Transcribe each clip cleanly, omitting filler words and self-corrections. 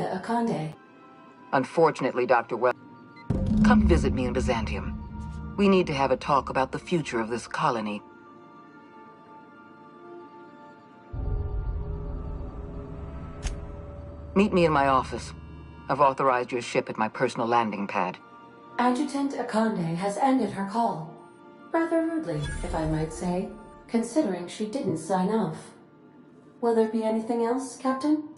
Via Akande. Unfortunately, Dr. Well, come visit me in Byzantium. We need to have a talk about the future of this colony. Meet me in my office. I've authorized your ship at my personal landing pad. Adjutant Akande has ended her call. Rather rudely, if I might say, considering she didn't sign off. Will there be anything else, Captain?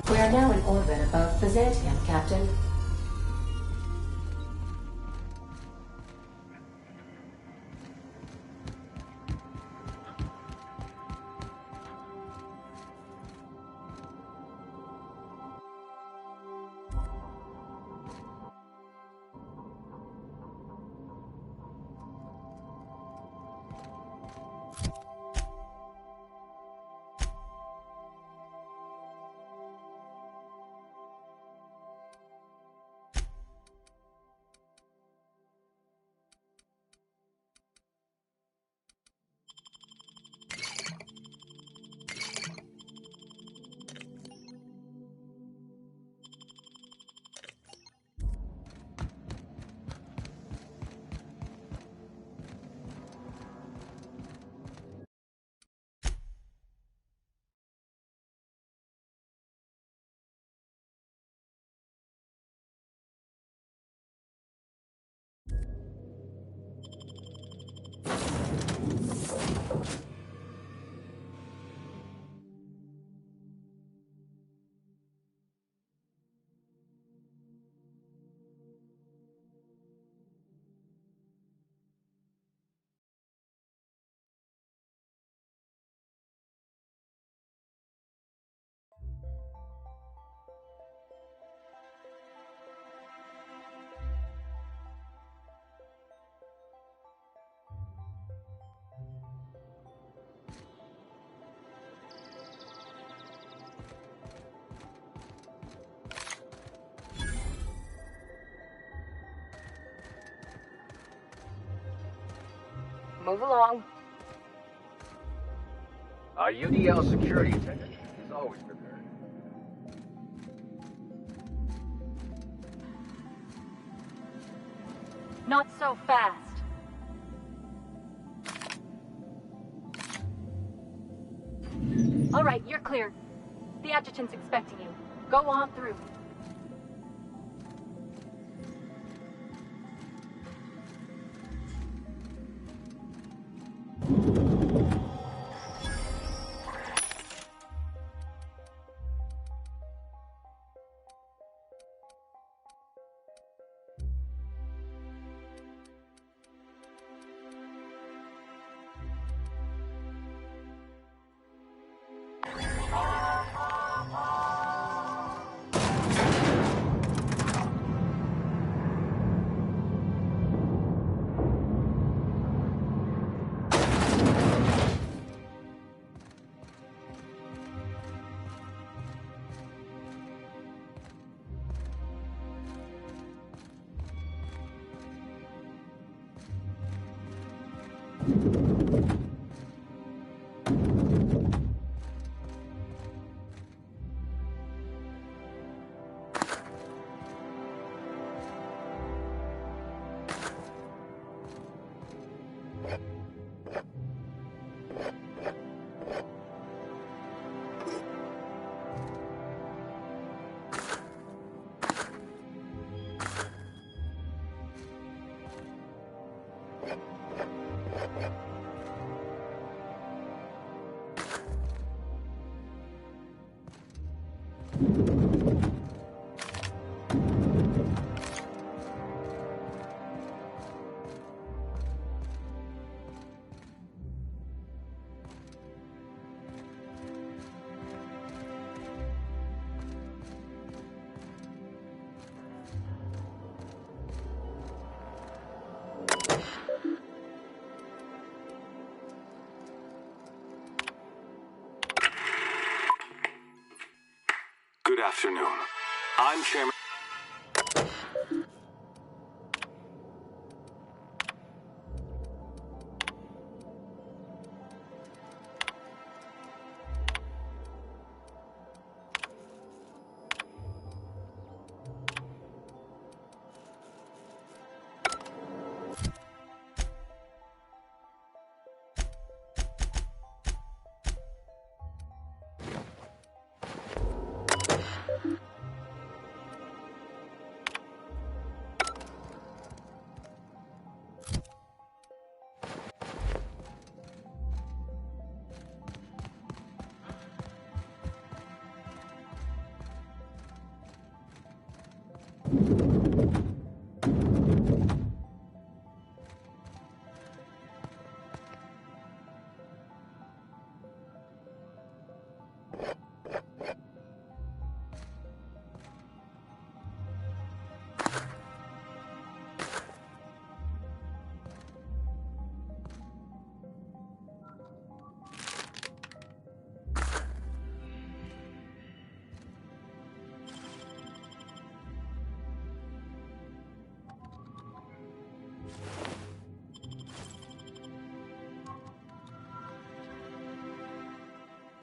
We are now in orbit above Byzantium, Captain. Move along. Our UDL security attendant is always prepared. Not so fast. All right, you're clear. The adjutant's expecting you. Go on through. Good afternoon. I'm Chairman...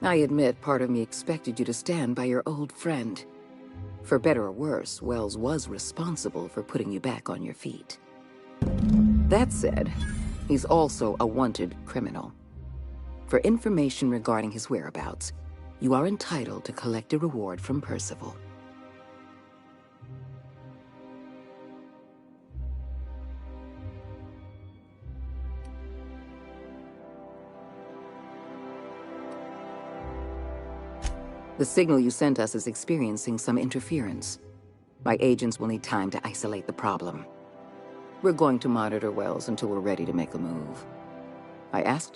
I admit part of me expected you to stand by your old friend. For better or worse, Wells was responsible for putting you back on your feet. That said, he's also a wanted criminal. For information regarding his whereabouts, you are entitled to collect a reward from Percival. The signal you sent us is experiencing some interference. My agents will need time to isolate the problem. We're going to monitor Wells until we're ready to make a move. I asked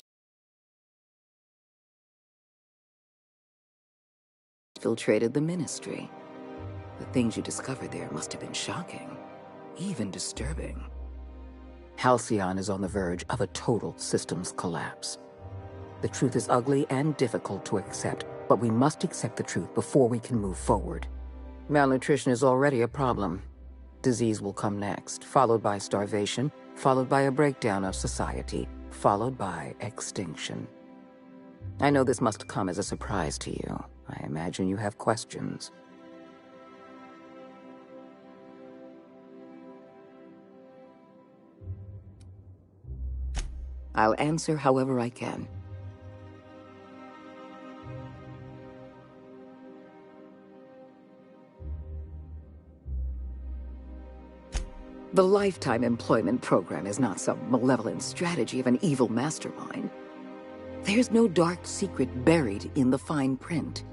infiltrated the ministry. The things you discovered there must have been shocking, even disturbing. Halcyon is on the verge of a total systems collapse. The truth is ugly and difficult to accept, but we must accept the truth before we can move forward. Malnutrition is already a problem. Disease will come next, followed by starvation, followed by a breakdown of society, followed by extinction. I know this must come as a surprise to you. I imagine you have questions. I'll answer however I can. The Lifetime Employment Program is not some malevolent strategy of an evil mastermind. There's no dark secret buried in the fine print.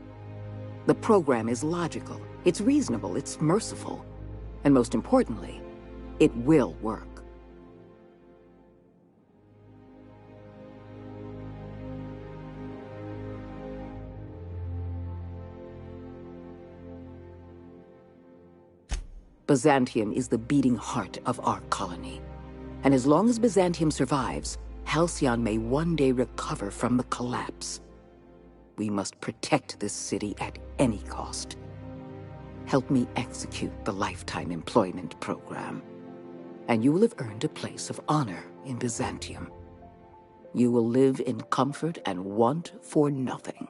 The program is logical, it's reasonable, it's merciful, and most importantly, it will work. Byzantium is the beating heart of our colony. And as long as Byzantium survives, Halcyon may one day recover from the collapse. We must protect this city at any cost. Help me execute the Lifetime Employment Program, and you will have earned a place of honor in Byzantium. You will live in comfort and want for nothing.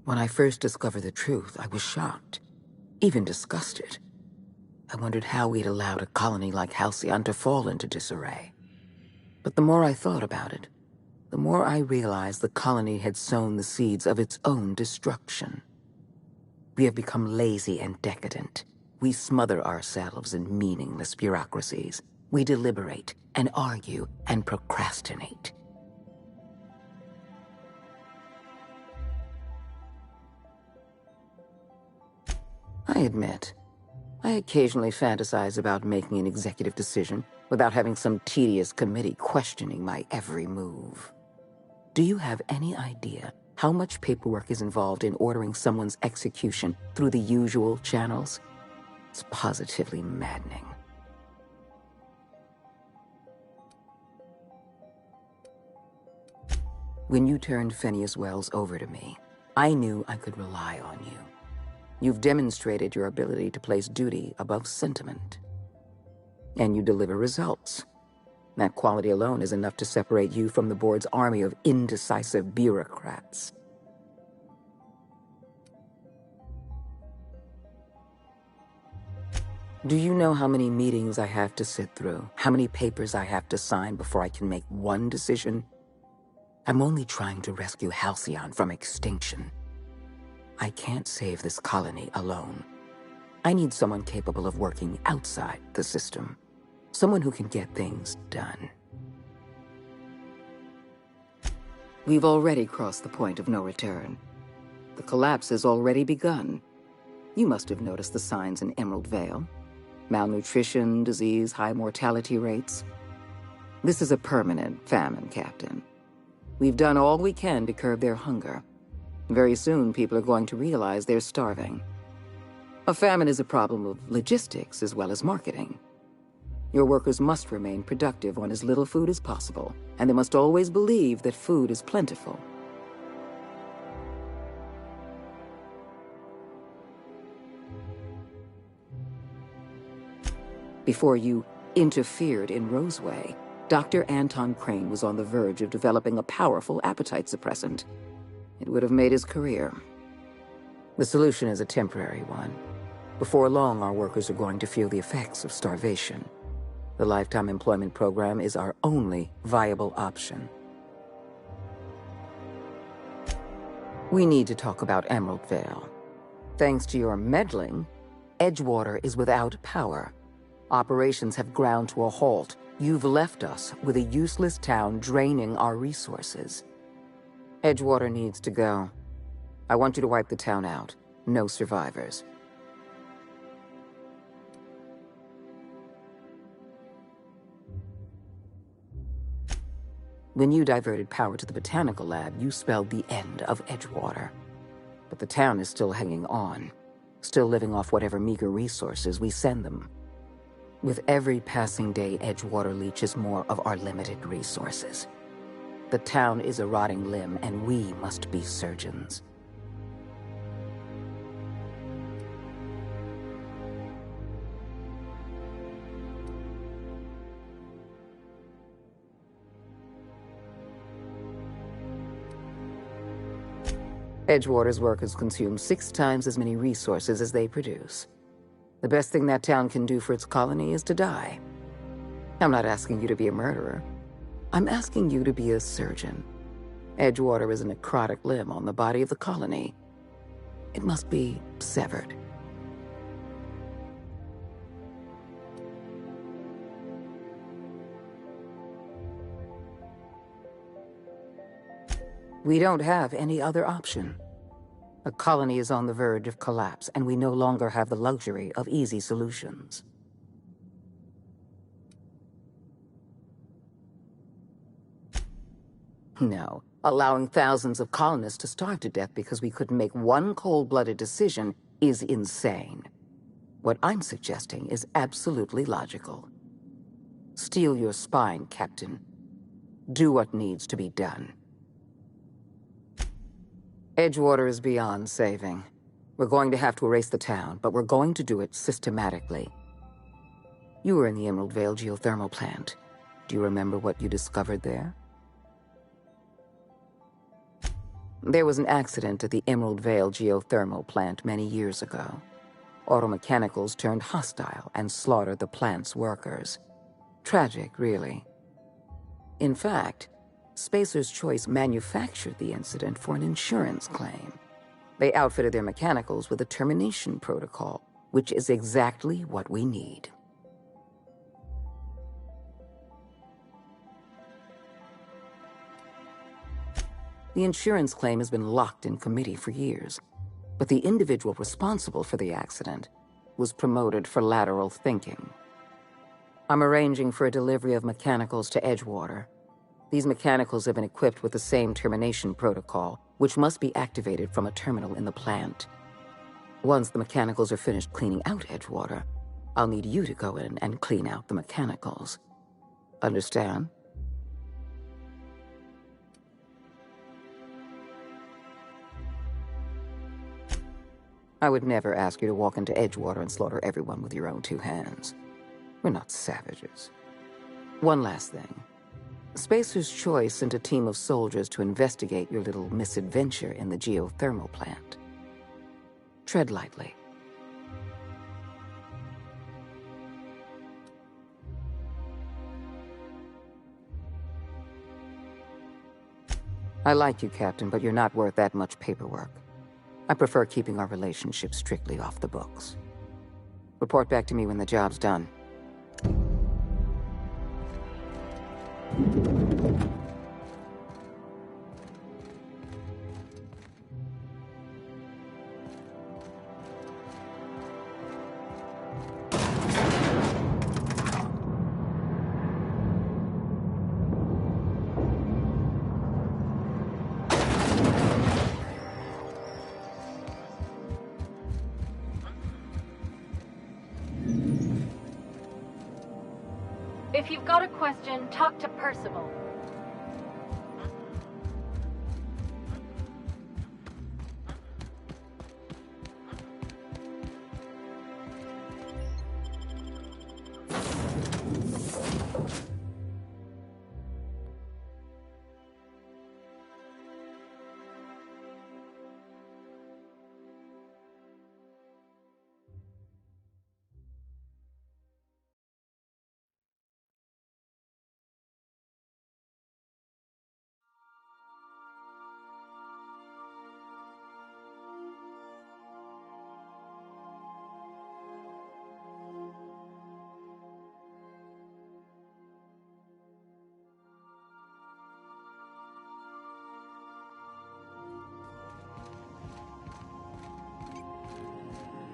When I first discovered the truth, I was shocked, even disgusted. I wondered how we'd allowed a colony like Halcyon to fall into disarray. But the more I thought about it, the more I realized the colony had sown the seeds of its own destruction. We have become lazy and decadent. We smother ourselves in meaningless bureaucracies. We deliberate and argue and procrastinate. I admit, I occasionally fantasize about making an executive decision without having some tedious committee questioning my every move. Do you have any idea how much paperwork is involved in ordering someone's execution through the usual channels? It's positively maddening. When you turned Phineas Wells over to me, I knew I could rely on you. You've demonstrated your ability to place duty above sentiment. And you deliver results. That quality alone is enough to separate you from the board's army of indecisive bureaucrats. Do you know how many meetings I have to sit through? How many papers I have to sign before I can make one decision? I'm only trying to rescue Halcyon from extinction. I can't save this colony alone. I need someone capable of working outside the system. Someone who can get things done. We've already crossed the point of no return. The collapse has already begun. You must have noticed the signs in Emerald Vale. Malnutrition, disease, high mortality rates. This is a permanent famine, Captain. We've done all we can to curb their hunger. Very soon, people are going to realize they're starving. A famine is a problem of logistics as well as marketing. Your workers must remain productive on as little food as possible, and they must always believe that food is plentiful. Before you interfered in Roseway, Dr. Anton Crane was on the verge of developing a powerful appetite suppressant. It would have made his career. The solution is a temporary one. Before long, our workers are going to feel the effects of starvation. The Lifetime Employment Program is our only viable option. We need to talk about Emerald Vale. Thanks to your meddling, Edgewater is without power. Operations have ground to a halt. You've left us with a useless town draining our resources. Edgewater needs to go. I want you to wipe the town out. No survivors. When you diverted power to the botanical lab, you spelled the end of Edgewater. But the town is still hanging on, still living off whatever meager resources we send them. With every passing day, Edgewater leaches more of our limited resources. The town is a rotting limb, and we must be surgeons. Edgewater's workers consume 6 times as many resources as they produce. The best thing that town can do for its colony is to die. I'm not asking you to be a murderer. I'm asking you to be a surgeon. Edgewater is a necrotic limb on the body of the colony. It must be severed. We don't have any other option. The colony is on the verge of collapse, and we no longer have the luxury of easy solutions. No, allowing thousands of colonists to starve to death because we couldn't make one cold-blooded decision is insane. What I'm suggesting is absolutely logical. Steel your spine, Captain. Do what needs to be done. Edgewater is beyond saving. We're going to have to erase the town, but we're going to do it systematically. You were in the Emerald Vale geothermal plant. Do you remember what you discovered there? There was an accident at the Emerald Vale geothermal plant many years ago. Automechanicals turned hostile and slaughtered the plant's workers. Tragic, really. In fact, Spacer's Choice manufactured the incident for an insurance claim. They outfitted their mechanicals with a termination protocol, which is exactly what we need. The insurance claim has been locked in committee for years, but the individual responsible for the accident was promoted for lateral thinking. I'm arranging for a delivery of mechanicals to Edgewater. These mechanicals have been equipped with the same termination protocol, which must be activated from a terminal in the plant. Once the mechanicals are finished cleaning out Edgewater, I'll need you to go in and clean out the mechanicals. Understand? I would never ask you to walk into Edgewater and slaughter everyone with your own two hands. We're not savages. One last thing. Spacer's Choice sent a team of soldiers to investigate your little misadventure in the geothermal plant. Tread lightly. I like you, Captain, but you're not worth that much paperwork. I prefer keeping our relationship strictly off the books. Report back to me when the job's done. If you've got a question, talk to Percival.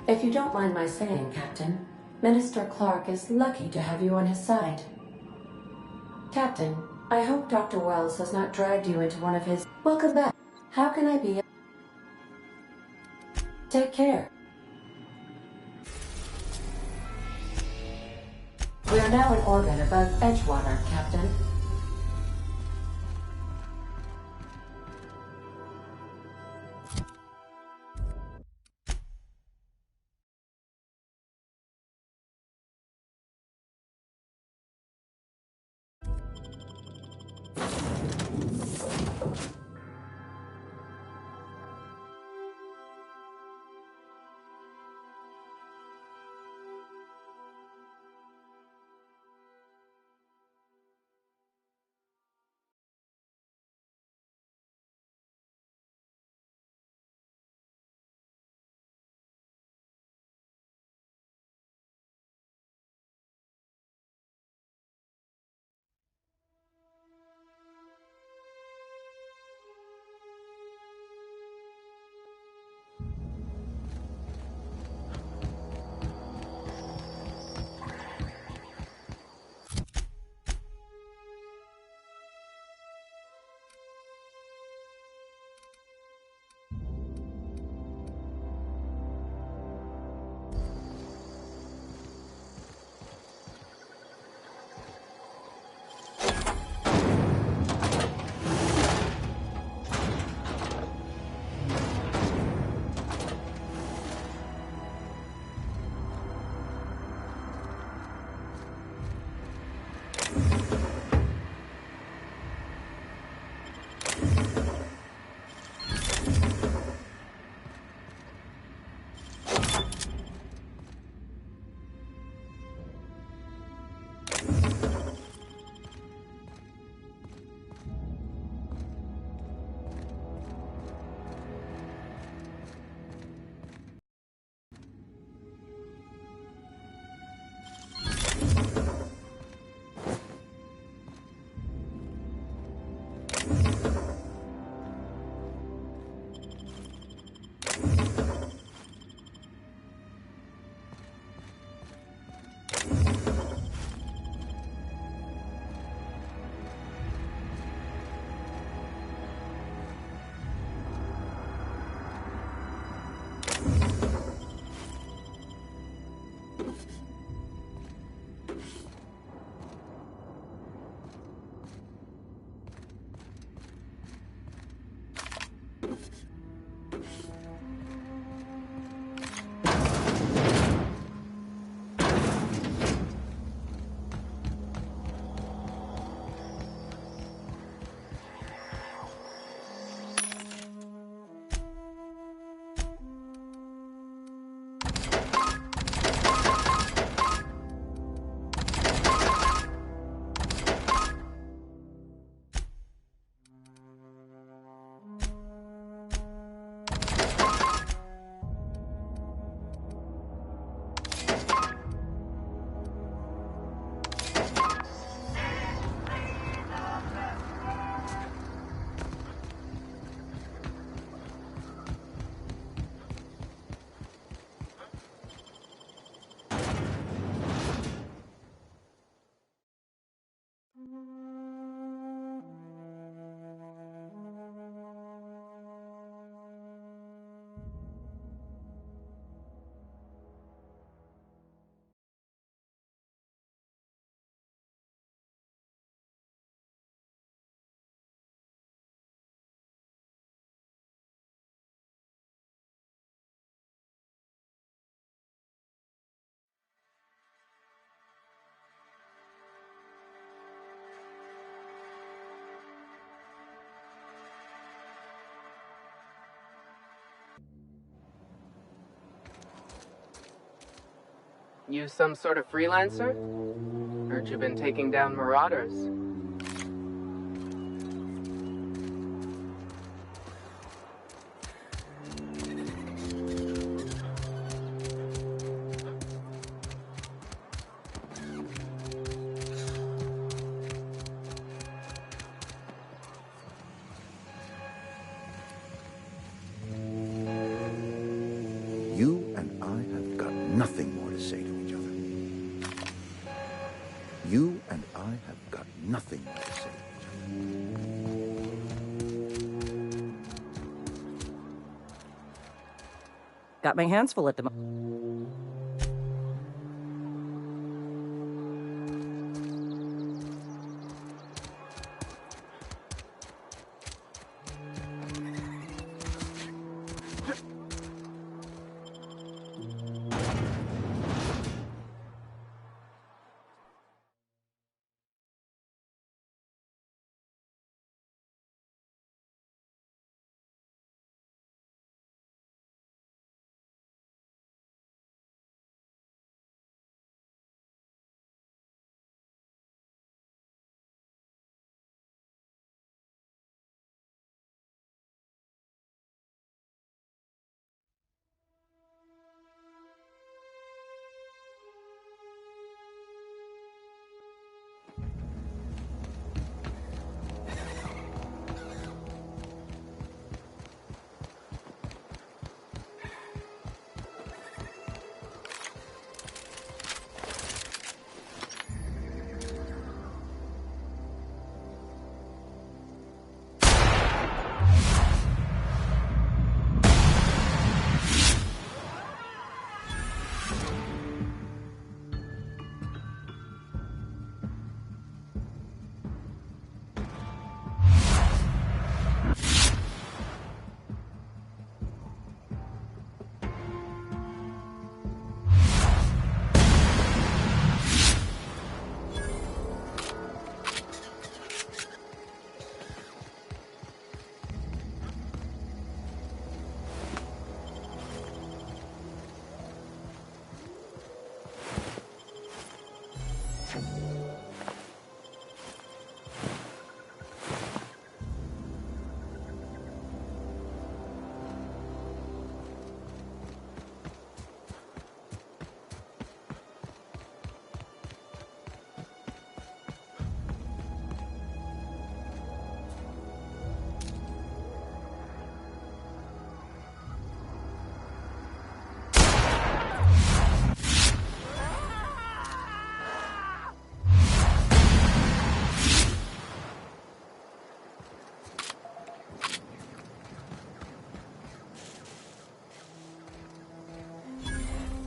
If you don't mind my saying, Captain, Minister Clark is lucky to have you on his side. Captain, I hope Dr. Wells has not dragged you into one of his... Welcome back. How can I be... Take care. We are now in orbit above Edgewater, Captain. You some sort of freelancer? Heard you've been taking down marauders. You and I have got nothing more to say to each other. You and I have got nothing more to say to each other. Got my hands full at the moment.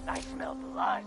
I smell blood.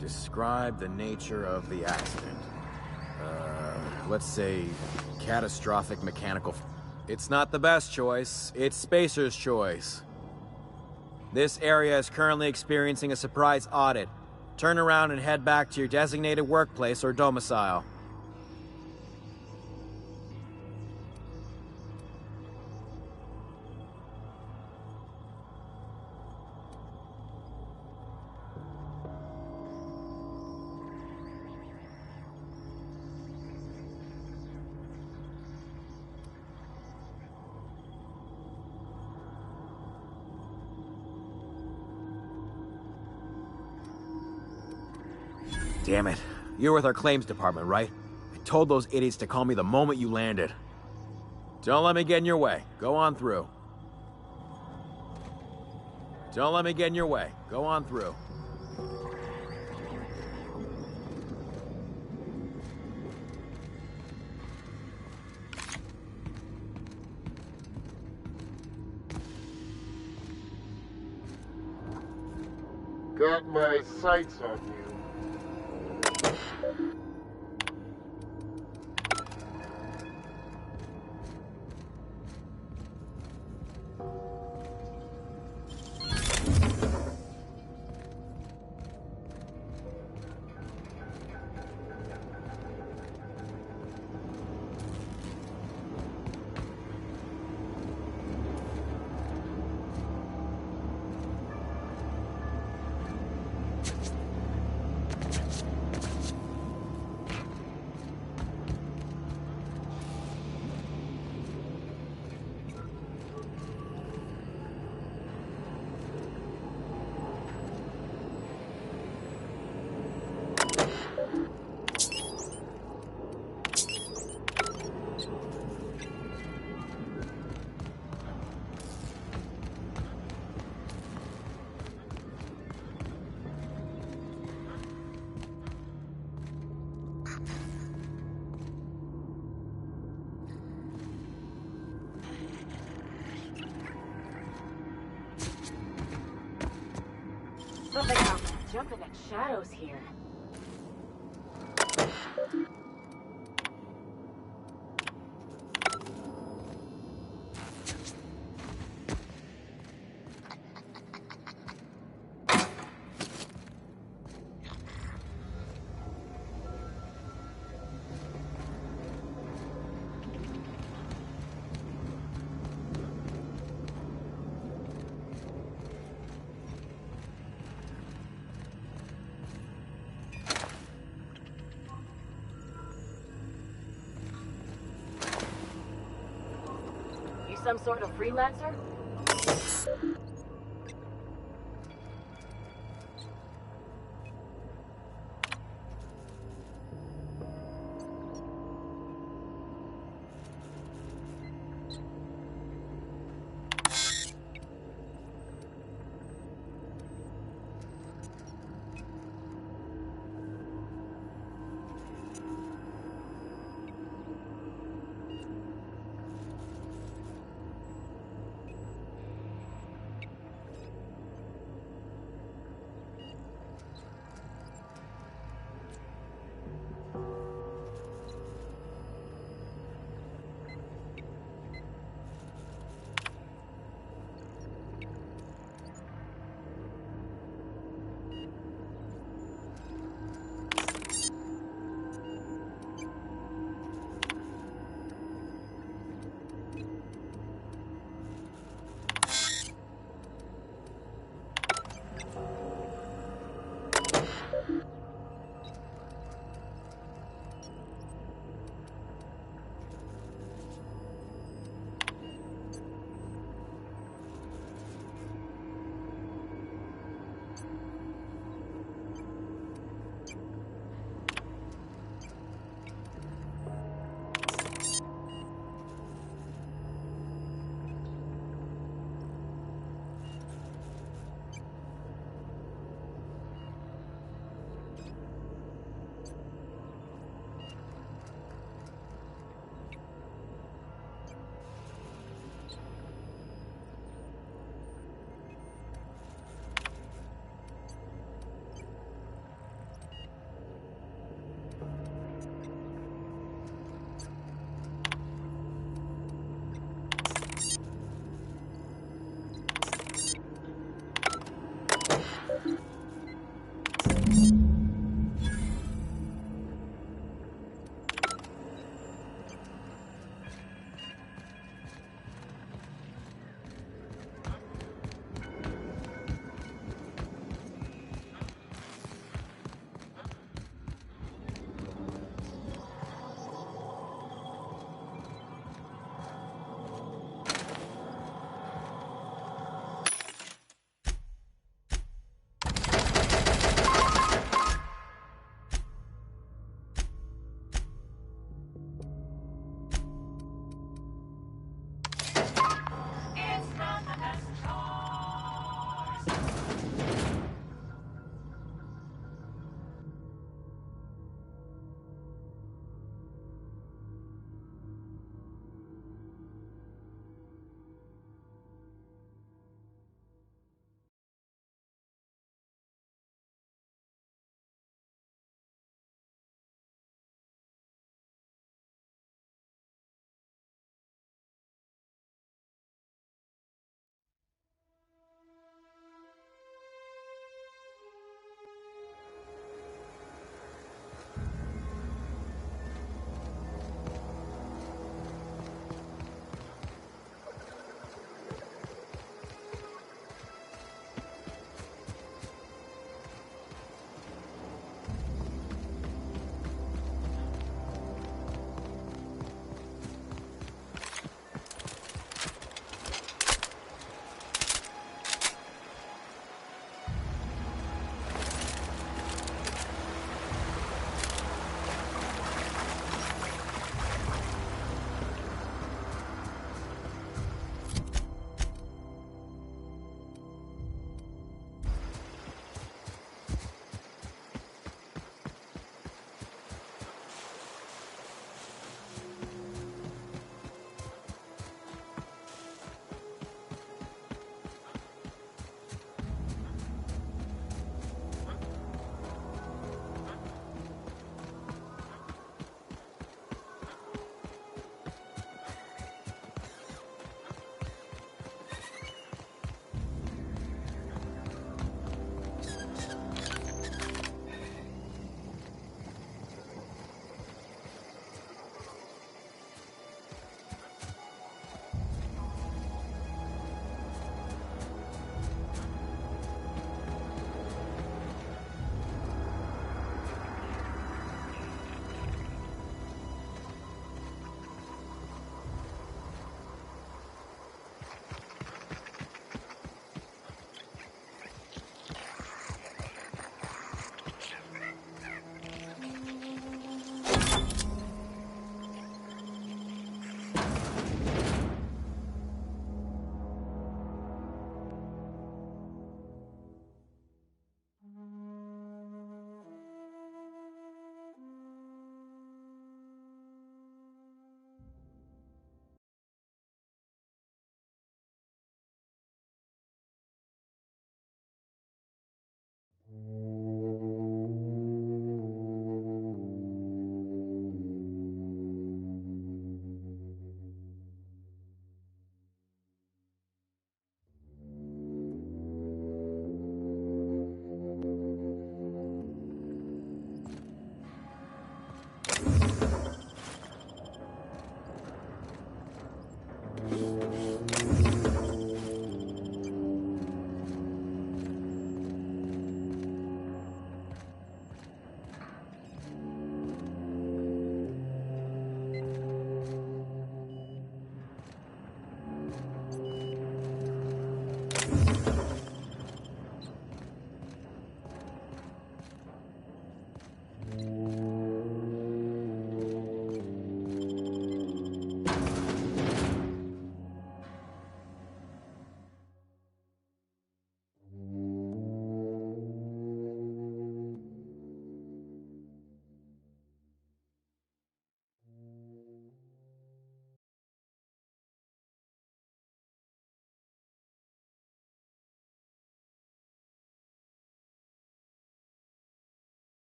Describe the nature of the accident. Let's say catastrophic mechanical... It's not the best choice. It's Spacer's choice. This area is currently experiencing a surprise audit. Turn around and head back to your designated workplace or domicile. Damn it. You're with our claims department, right? I told those idiots to call me the moment you landed. Don't let me get in your way. Go on through. Don't let me get in your way. Go on through. Got my sights on you. Something about jumping at shadows here. Some sort of freelancer?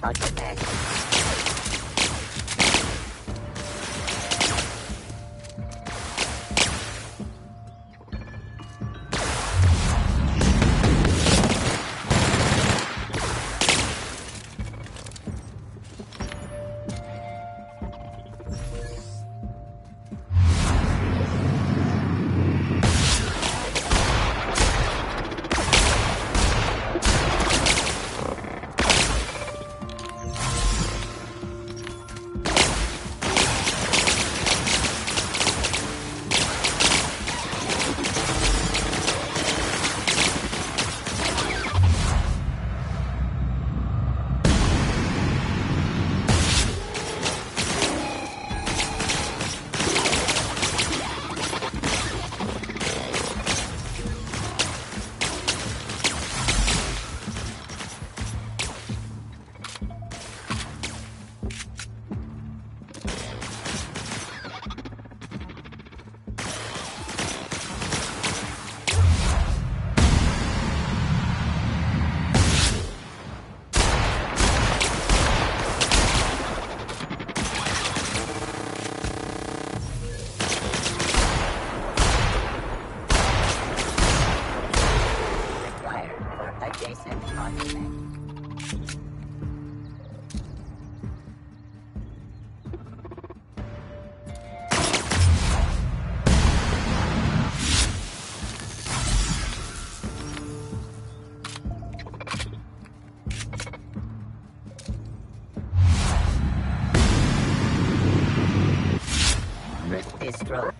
Target active. Bistro.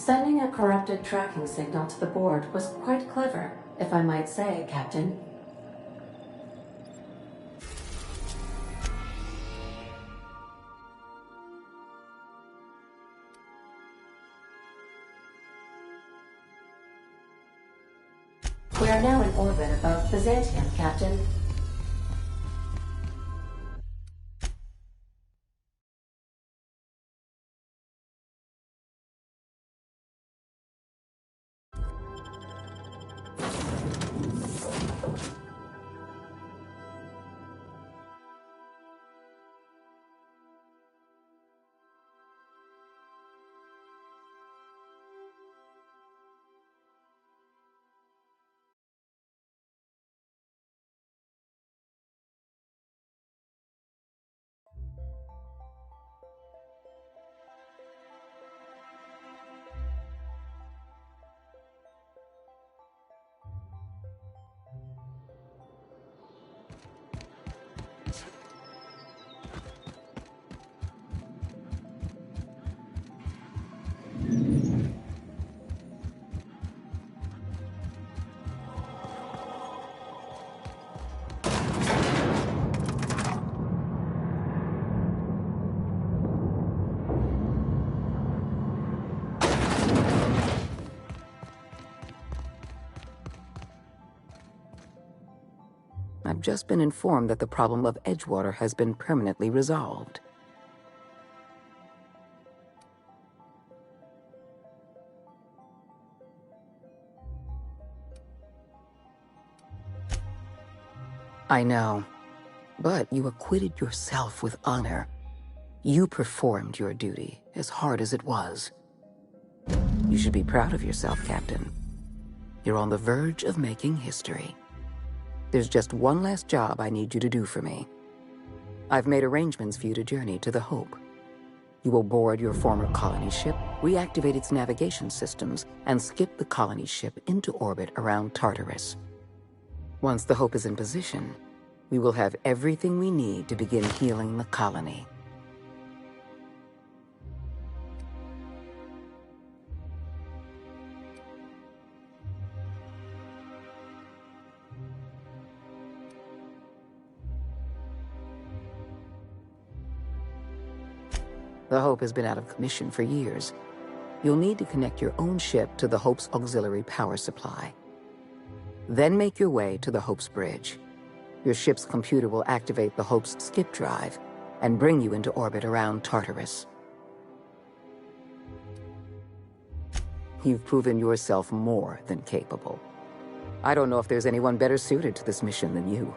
Sending a corrupted tracking signal to the board was quite clever, if I might say, Captain. We are now in orbit above Byzantium, Captain. I've just been informed that the problem of Edgewater has been permanently resolved. I know, but you acquitted yourself with honor. You performed your duty, as hard as it was. You should be proud of yourself, Captain. You're on the verge of making history. There's just one last job I need you to do for me. I've made arrangements for you to journey to the Hope. You will board your former colony ship, reactivate its navigation systems, and skip the colony ship into orbit around Tartarus. Once the Hope is in position, we will have everything we need to begin healing the colony. The Hope has been out of commission for years. You'll need to connect your own ship to the Hope's auxiliary power supply. Then make your way to the Hope's bridge. Your ship's computer will activate the Hope's skip drive and bring you into orbit around Tartarus. You've proven yourself more than capable. I don't know if there's anyone better suited to this mission than you.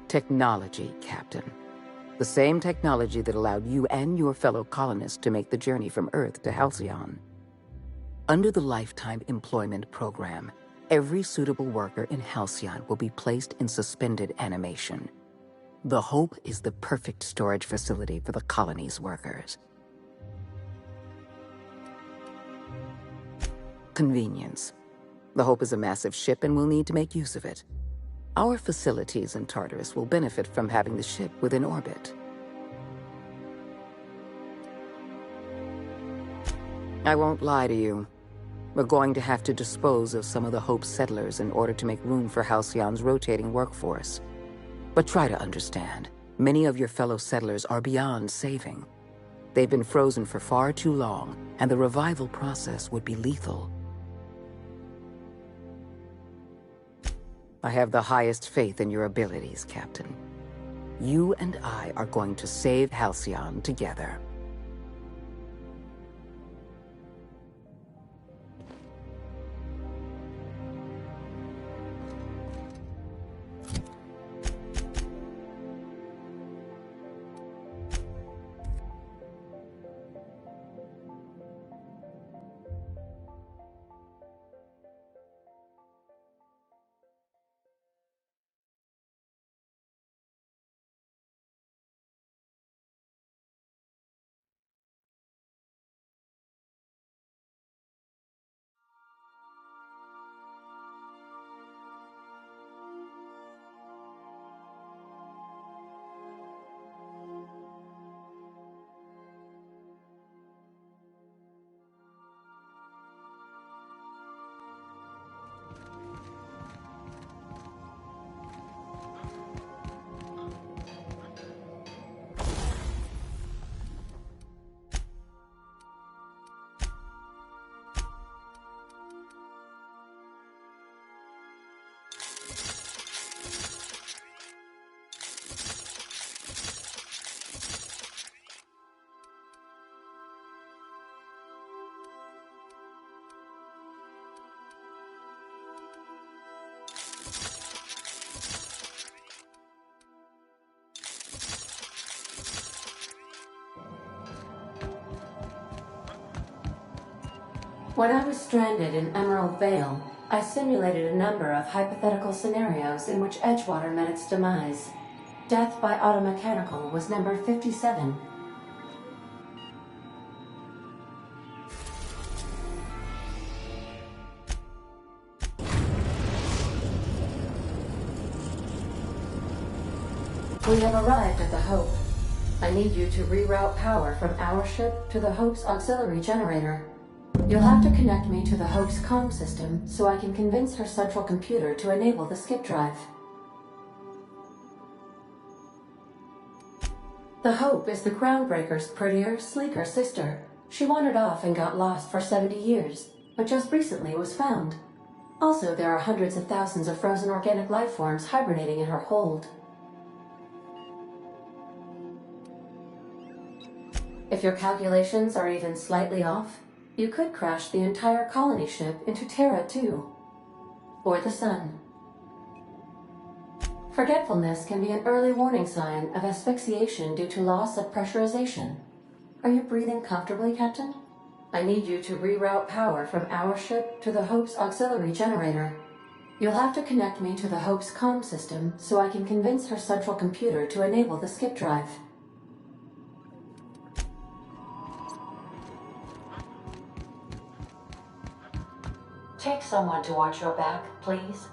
Technology, Captain. The same technology that allowed you and your fellow colonists to make the journey from Earth to Halcyon. Under the Lifetime Employment Program, every suitable worker in Halcyon will be placed in suspended animation. The Hope is the perfect storage facility for the colony's workers. Convenience. The Hope is a massive ship and we'll need to make use of it. Our facilities in Tartarus will benefit from having the ship within orbit. I won't lie to you. We're going to have to dispose of some of the Hope's settlers in order to make room for Halcyon's rotating workforce. But try to understand, many of your fellow settlers are beyond saving. They've been frozen for far too long, and the revival process would be lethal. I have the highest faith in your abilities, Captain. You and I are going to save Halcyon together. When I was stranded in Emerald Vale, I simulated a number of hypothetical scenarios in which Edgewater met its demise. Death by automechanical was number 57. We have arrived at the Hope. I need you to reroute power from our ship to the Hope's auxiliary generator. You'll have to connect me to the Hope's comm system so I can convince her central computer to enable the skip drive. The Hope is the Groundbreaker's prettier, sleeker sister. She wandered off and got lost for 70 years, but just recently was found. Also, there are hundreds of thousands of frozen organic life forms hibernating in her hold. If your calculations are even slightly off, you could crash the entire colony ship into Terra 2, or the Sun. Forgetfulness can be an early warning sign of asphyxiation due to loss of pressurization. Are you breathing comfortably, Captain? I need you to reroute power from our ship to the Hope's auxiliary generator. You'll have to connect me to the Hope's comm system so I can convince her central computer to enable the skip drive. Take someone to watch your back, please.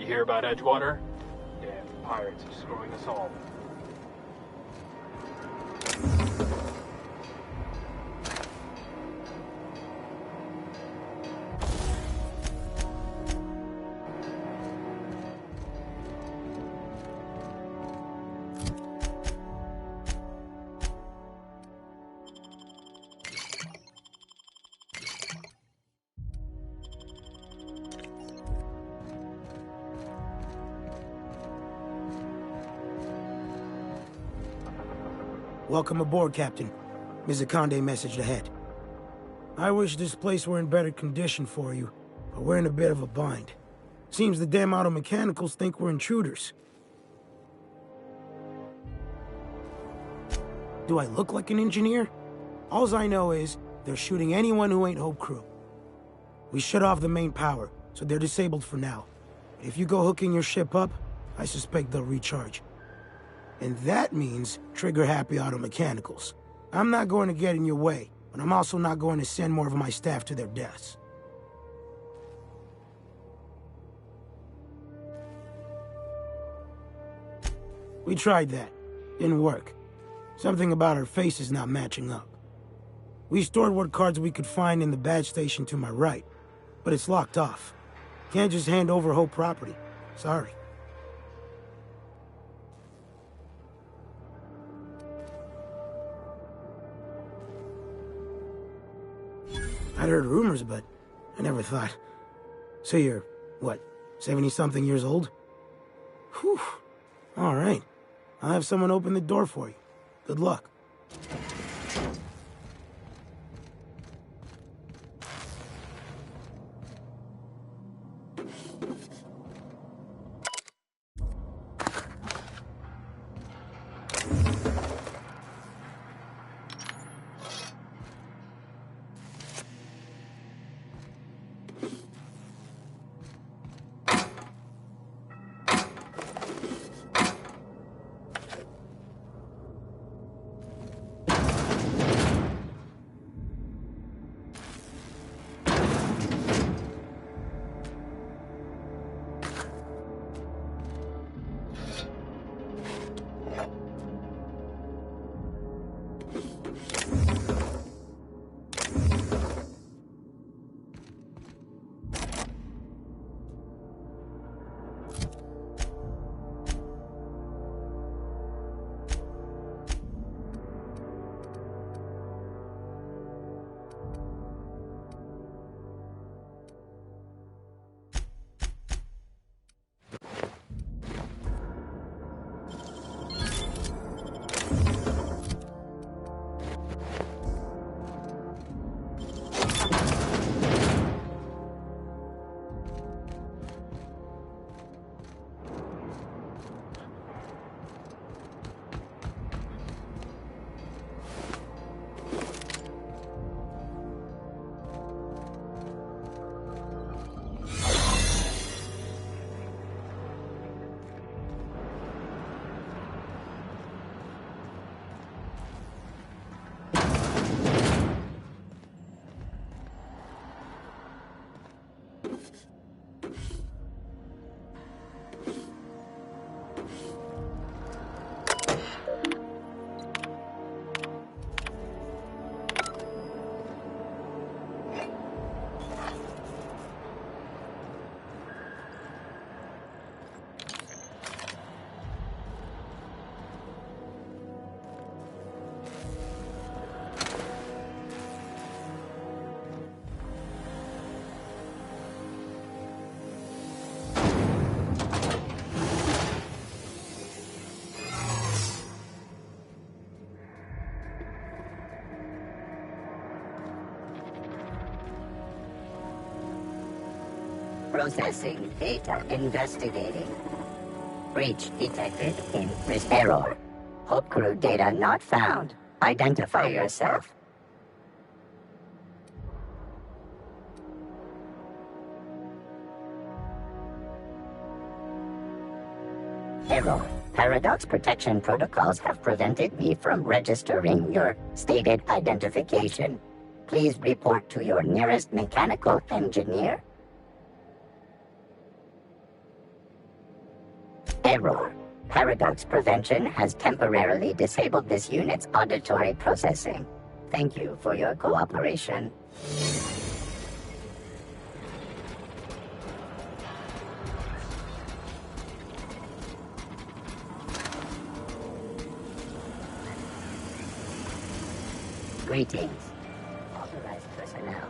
You hear about Edgewater? Damn pirates are screwing us all. Welcome aboard, Captain. Mizukande messaged ahead. I wish this place were in better condition for you, but we're in a bit of a bind. Seems the damn automechanicals think we're intruders. Do I look like an engineer? Alls I know is, they're shooting anyone who ain't Hope Crew. We shut off the main power, so they're disabled for now. But if you go hooking your ship up, I suspect they'll recharge. And that means trigger-happy auto mechanicals. I'm not going to get in your way, but I'm also not going to send more of my staff to their deaths. We tried that. Didn't work. Something about our faces not matching up. We stored what cards we could find in the badge station to my right, but it's locked off. Can't just hand over Hope property. Sorry. I'd heard rumors, but I never thought. So you're, what, 70-something years old? Whew. All right. I'll have someone open the door for you. Good luck. Processing data. Investigating. Breach detected in error. Hope Crew data not found. Identify yourself. Error. Paradox protection protocols have prevented me from registering your stated identification. Please report to your nearest mechanical engineer. Error. Paradox prevention has temporarily disabled this unit's auditory processing. Thank you for your cooperation. Greetings. Authorized personnel.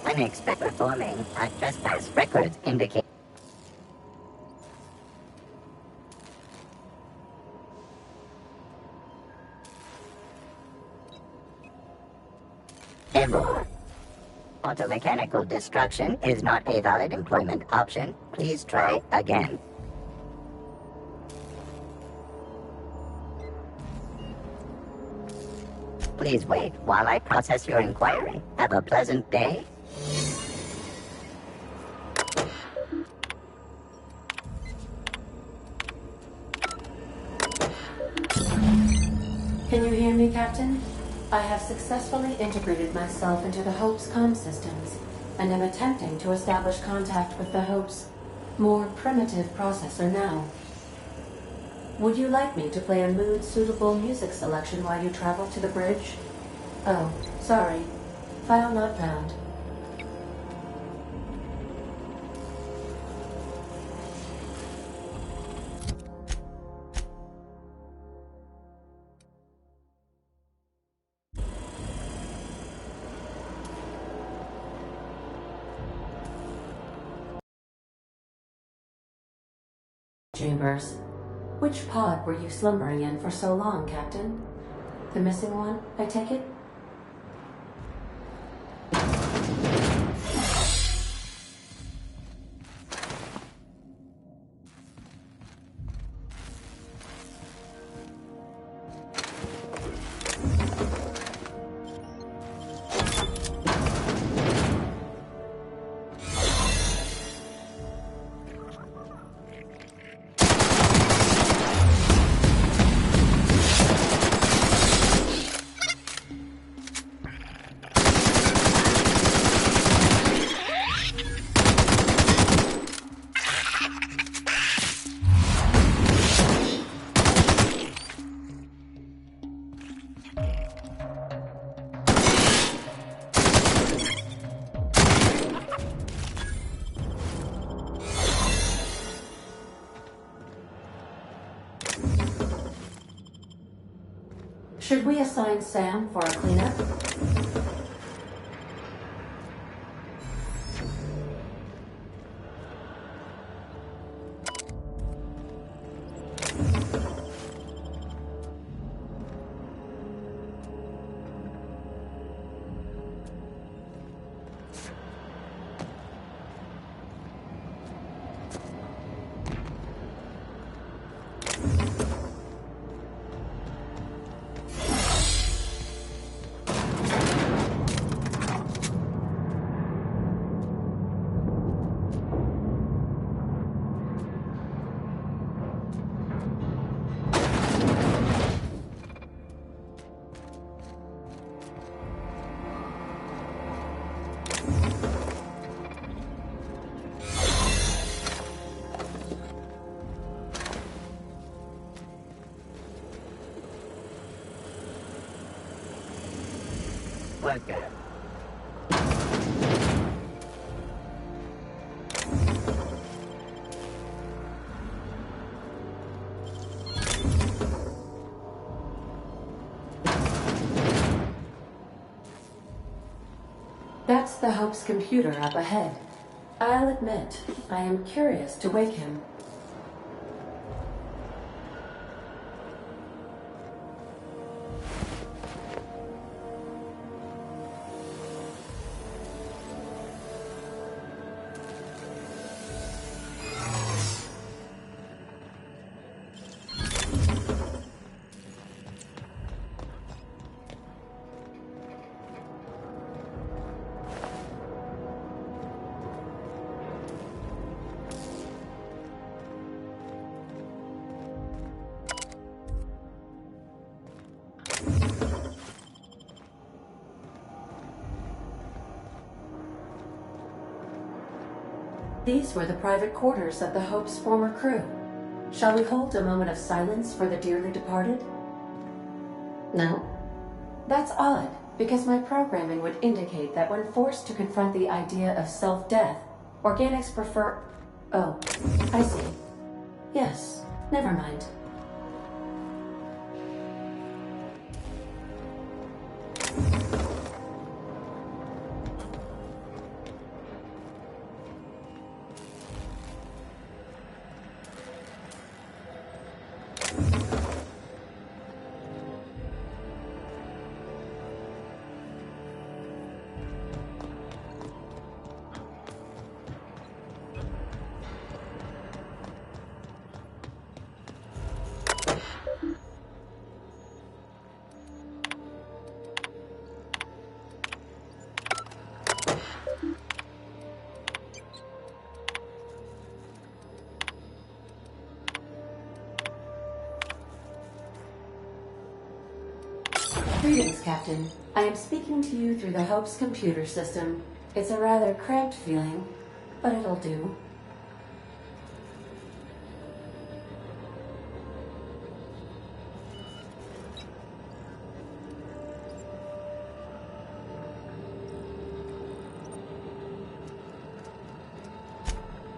unexpected performing a trespass records indicate. Error. Automechanical destruction is not a valid employment option. Please try again. Please wait while I process your inquiry. Have a pleasant day. Can you hear me, Captain? I have successfully integrated myself into the Hope's comm systems, and am attempting to establish contact with the Hope's more primitive processor now. Would you like me to play a mood-suitable music selection while you travel to the bridge? Oh, sorry. File not found. Chambers. Which pod were you slumbering in for so long, Captain? The missing one, I take it? Should we assign Sam for a cleanup? Worker. That's the Hope's computer up ahead. I'll admit, I am curious to wake him. These were the private quarters of the Hope's former crew. Shall we hold a moment of silence for the dearly departed? No? That's odd, because my programming would indicate that when forced to confront the idea of self-death, organics prefer... Oh, I see. Yes, never mind. Greetings, Captain. I am speaking to you through the Hope's computer system. It's a rather cramped feeling, but it'll do.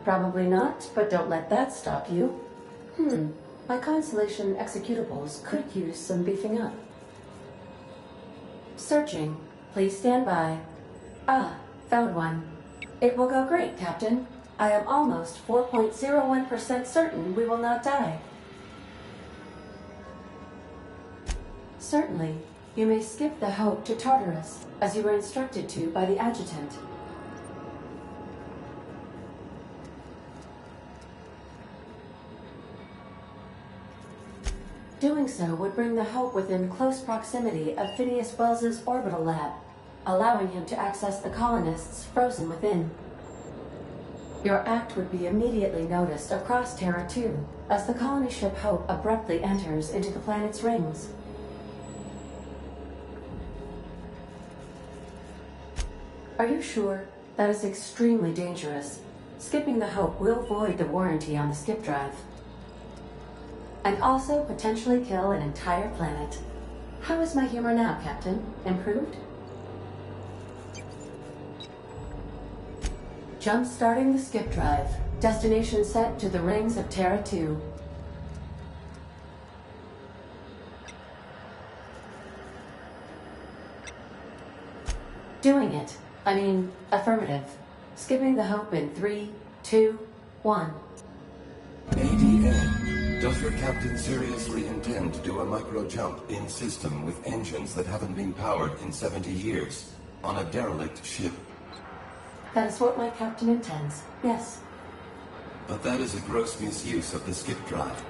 Probably not, but don't let that stop you. My Constellation executables could use some beefing up. Searching. Please stand by. Ah, found one. It will go great, Captain. I am almost 4.01% certain we will not die. Certainly. You may skip the Hope to Tartarus, as you were instructed to by the adjutant. Doing so would bring the Hope within close proximity of Phineas Wells's orbital lab, allowing him to access the colonists frozen within. Your act would be immediately noticed across Terra 2, as the colony ship Hope abruptly enters into the planet's rings. Are you sure? That is extremely dangerous. Skipping the Hope will void the warranty on the skip drive. And also potentially kill an entire planet. How is my humor now, Captain? Improved? Jump-starting the skip drive. Destination set to the rings of Terra 2. Doing it. I mean, affirmative. Skipping the Hope in 3, 2, 1. ADA. Does your captain seriously intend to do a micro-jump in system with engines that haven't been powered in 70 years on a derelict ship? That is what my captain intends, yes. But that is a gross misuse of the skip drive.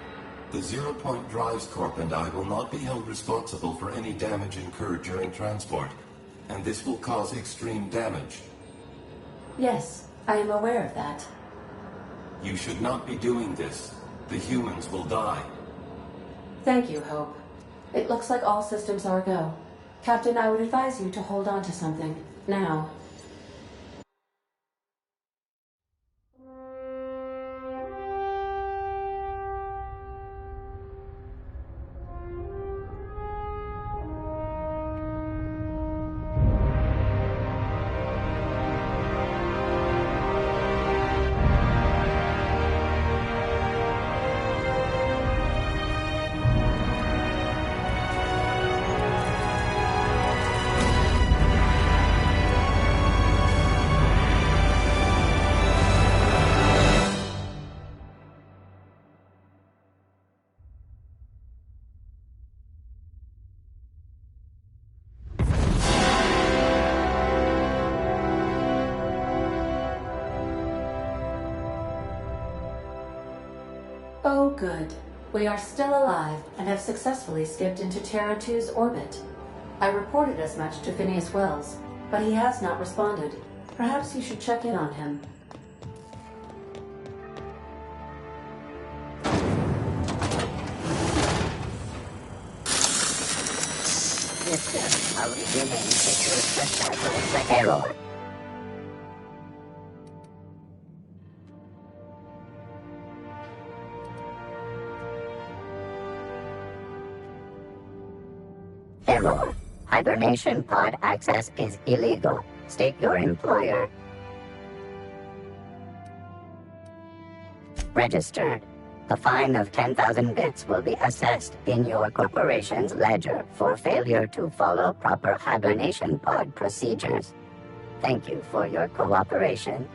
The Zero Point Drives Corp and I will not be held responsible for any damage incurred during transport, and this will cause extreme damage. Yes, I am aware of that. You should not be doing this. The humans will die. Thank you, Hope. It looks like all systems are go. Captain, I would advise you to hold on to something. Now. Oh, good. We are still alive and have successfully skipped into Terra 2's orbit. I reported as much to Phineas Wells, but he has not responded. Perhaps you should check in on him. Error. Error. Hibernation pod access is illegal. State your employer. Registered. A fine of 10,000 bits will be assessed in your corporation's ledger for failure to follow proper hibernation pod procedures. Thank you for your cooperation.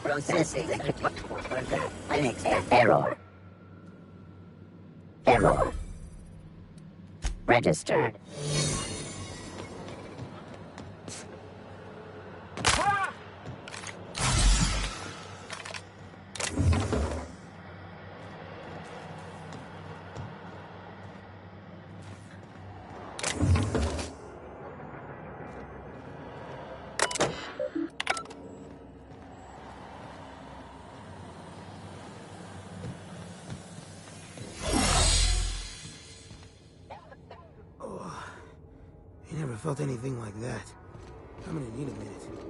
Processing. Unexpected error. Error. Registered. I never felt anything like that. I'm gonna need a minute.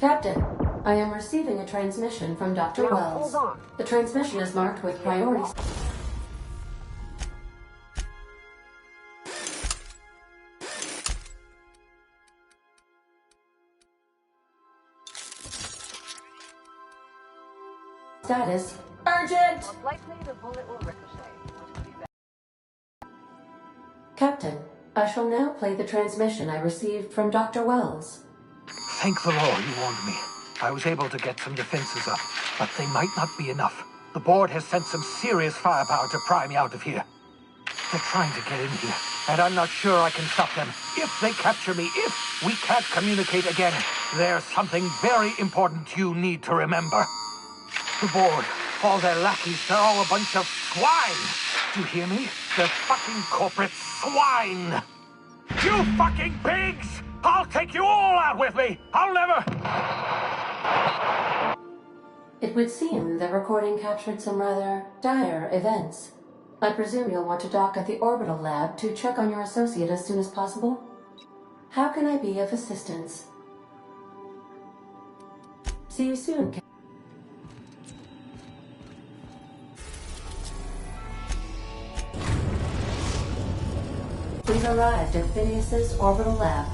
Captain, I am receiving a transmission from Dr. Wells. Hold on. The transmission is marked with priority status. Urgent! Most likely the bullet will ricochet, which could be bad. Captain, I shall now play the transmission I received from Dr. Wells. Thank the Lord you warned me. I was able to get some defenses up, but they might not be enough. The board has sent some serious firepower to pry me out of here. They're trying to get in here, and I'm not sure I can stop them. If they capture me, if we can't communicate again, there's something very important you need to remember. The board, all their lackeys, they're all a bunch of swine. Do you hear me? They're fucking corporate swine. You fucking pigs! I'll take you all out with me! I'll never... It would seem the recording captured some rather dire events. I presume you'll want to dock at the orbital lab to check on your associate as soon as possible? How can I be of assistance? See you soon, Captain. We've arrived at Phineas's orbital lab.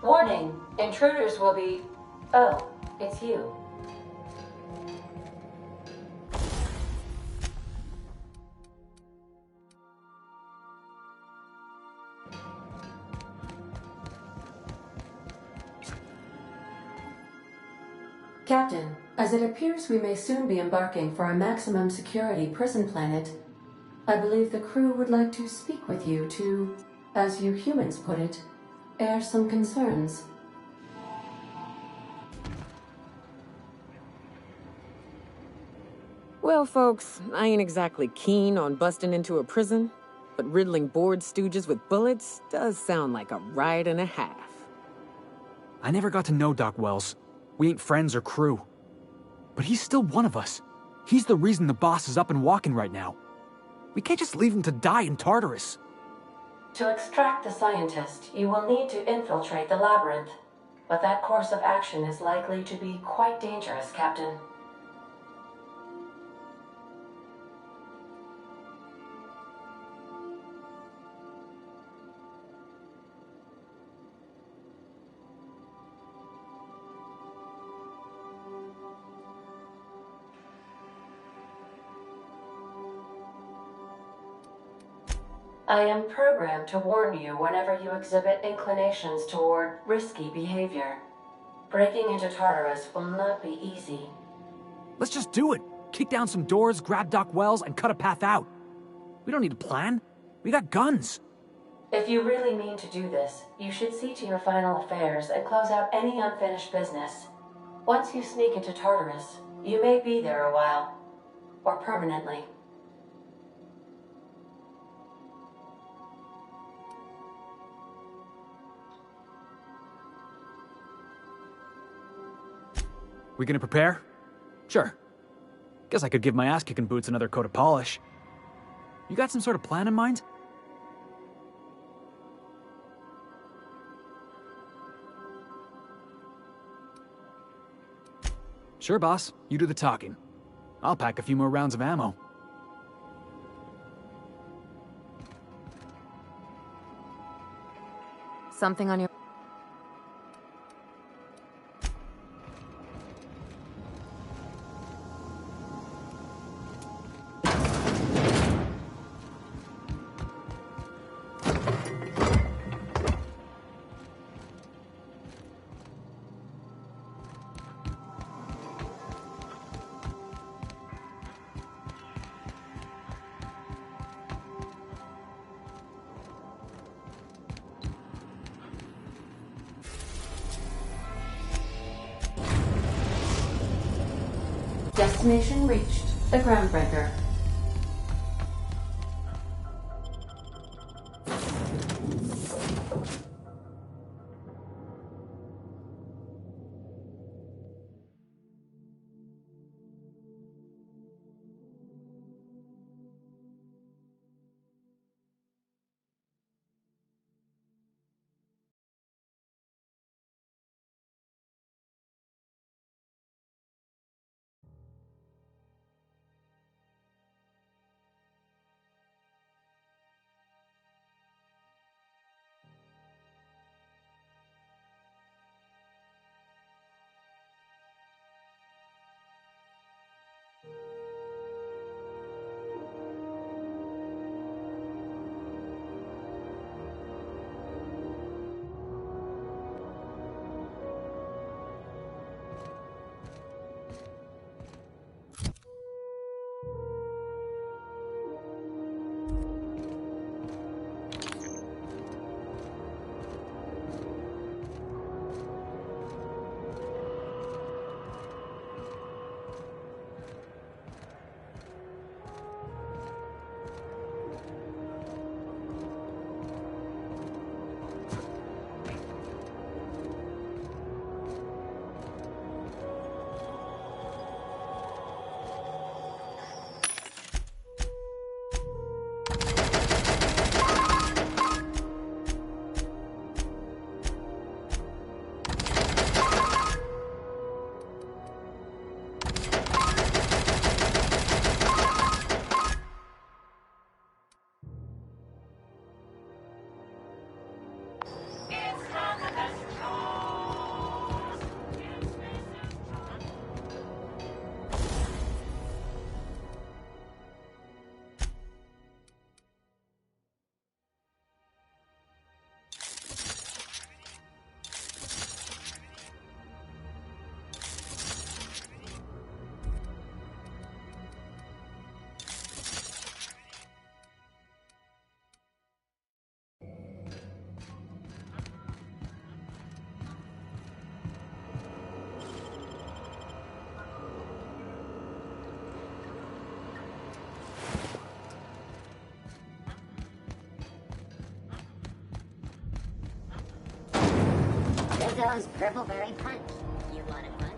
Warning, intruders will be... Oh, it's you. Captain, as it appears we may soon be embarking for a maximum security prison planet, I believe the crew would like to speak with you to, as you humans put it, air some concerns. Well, folks, I ain't exactly keen on busting into a prison, but riddling bored stooges with bullets does sound like a ride and a half. I never got to know Doc Wells, We ain't friends or crew. But he's still one of us. He's the reason the boss is up and walking right now. We can't just leave him to die in Tartarus. To extract the scientist, you will need to infiltrate the labyrinth. But that course of action is likely to be quite dangerous, Captain. I am programmed to warn you whenever you exhibit inclinations toward risky behavior. Breaking into Tartarus will not be easy. Let's just do it. Kick down some doors, grab Doc Wells, and cut a path out. We don't need a plan. We got guns. If you really mean to do this, you should see to your final affairs and close out any unfinished business. Once you sneak into Tartarus, you may be there a while. Or permanently. We gonna prepare? Sure. Guess I could give my ass-kicking boots another coat of polish. You got some sort of plan in mind? Sure, boss. You do the talking. I'll pack a few more rounds of ammo. Something on your... Destination reached. The Groundbreaker. Those purple berry punch. You want it, punch?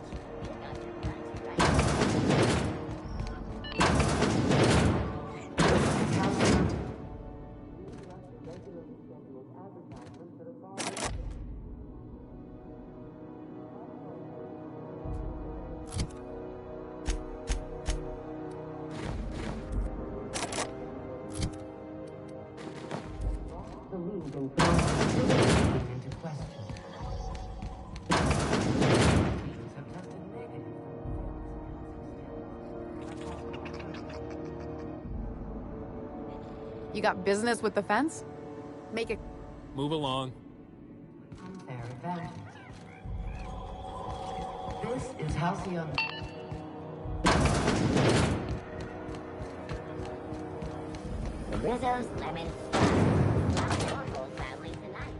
You got business with the fence? Make it... Move along. Unfair advantage. This is Halcyon. Rizzo's Lemon. Your whole family tonight.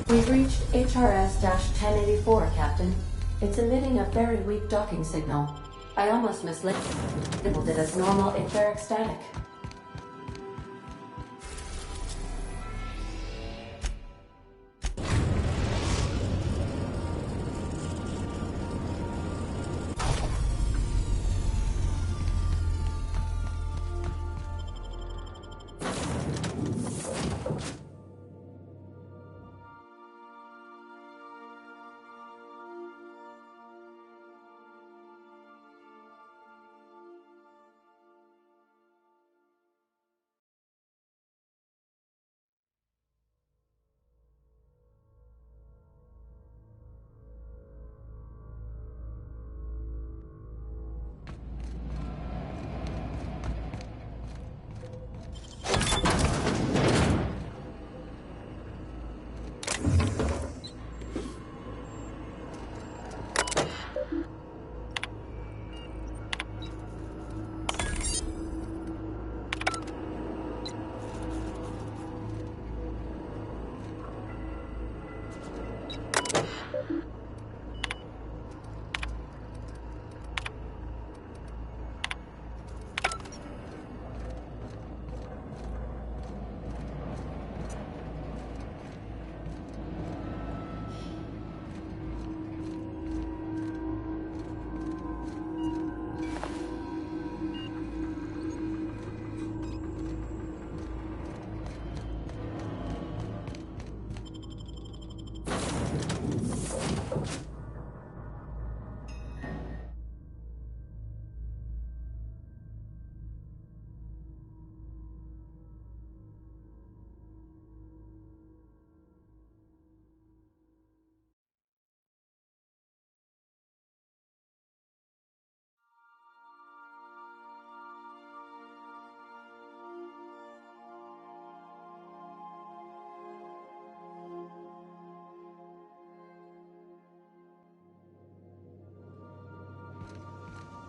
We've reached HRS-1084, Captain. It's emitting a very weak docking signal. I almost mislabeled it as normal etheric static.